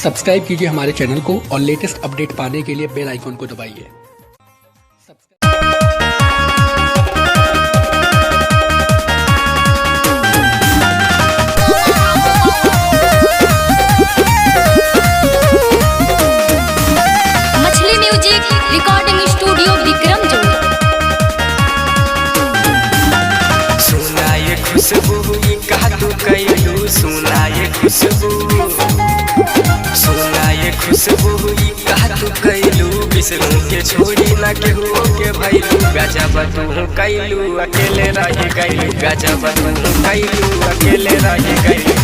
Subscribe कीजिए हमारे channel को और लेटेस्ट अपडेट पाने के लिए बेल आइकन को दबाइए। मछली म्यूजिक रिकॉर्डिंग स्टूडियो विक्रम जोड़। सुना ये खुशबू कहा तू कैलू, सुना ये खुशबू, सुना ये खुशबू कहा तू कैलू, बिसरू के छोड़ी ना केहू के भैलू, गजब तू कैलू अकेले रह गैलू, गजब तू कैलू अकेले रह गैलू।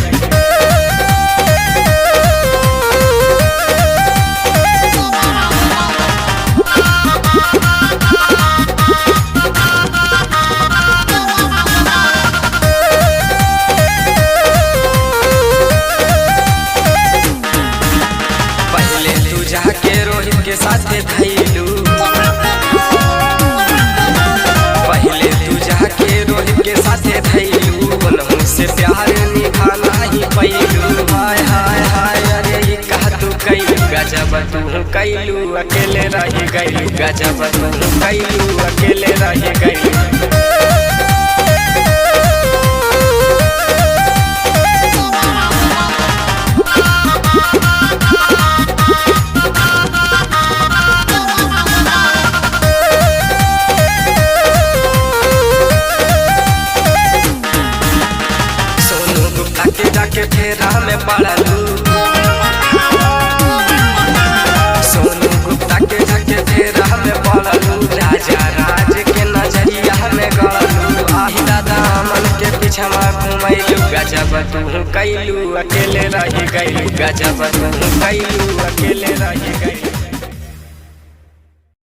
के साथे भैलू पहले तू जाके रोहित के साथे भैलू, उन्हों से प्यार निभाना ही पैलू। हाय हाय हाय अरे ये कहा तू कैलू, गजब तू कैलू अकेले रह गैलू, गजब तू कैलू अकेले रह गैलू। जाके फेरा में पड़लू, सोनू गुप्ता के जाके फेरा में पड़लू, राजा राज के नजरिया में गड़लू, आही दादा मन के पीछा घुमैलू, गजब तू कैलू अकेले रह गैलू, गजब तू कैलू अकेले